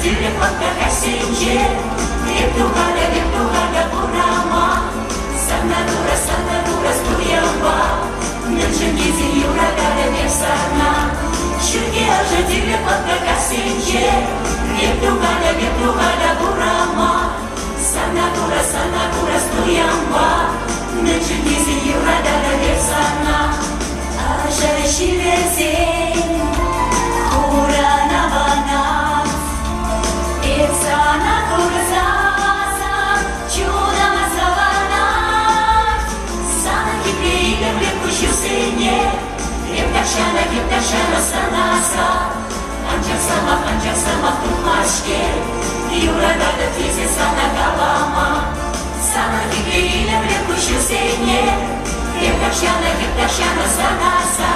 tyle płakaka sędzie. Wiertuchada burama. Sanadura stujamba. Nęczyn gizi jura gale wiesana. Szybkie aże tyle płakaka sędzie. Wiertuchada burama. Sanadura stujamba. Nęczyn gizi jura gale wiesana. Aże şirezi. Keptaşana sanasa Ancak sama tutmaşke Yurada da tizi sana kalama Sana fikriyle bile kuşu seni Keptaşana sanasa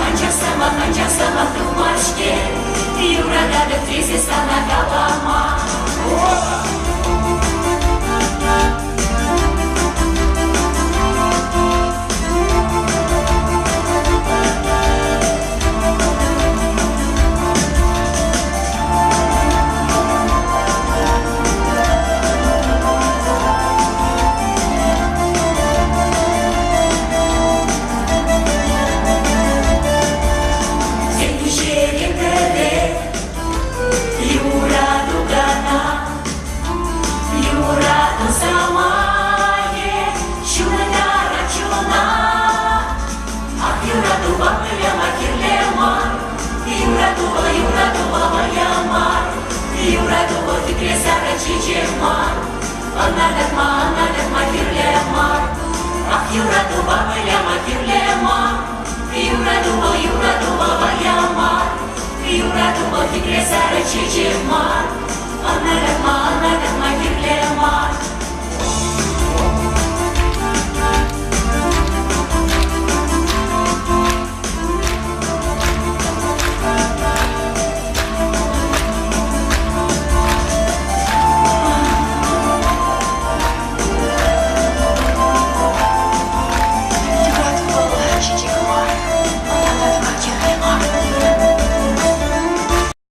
Ancak sama tutmaşke Yurada da tizi sana kalama Anadakma kirlema Yuradu babayama kirlema Yuradu babayama Yuradu fikre sara çiçema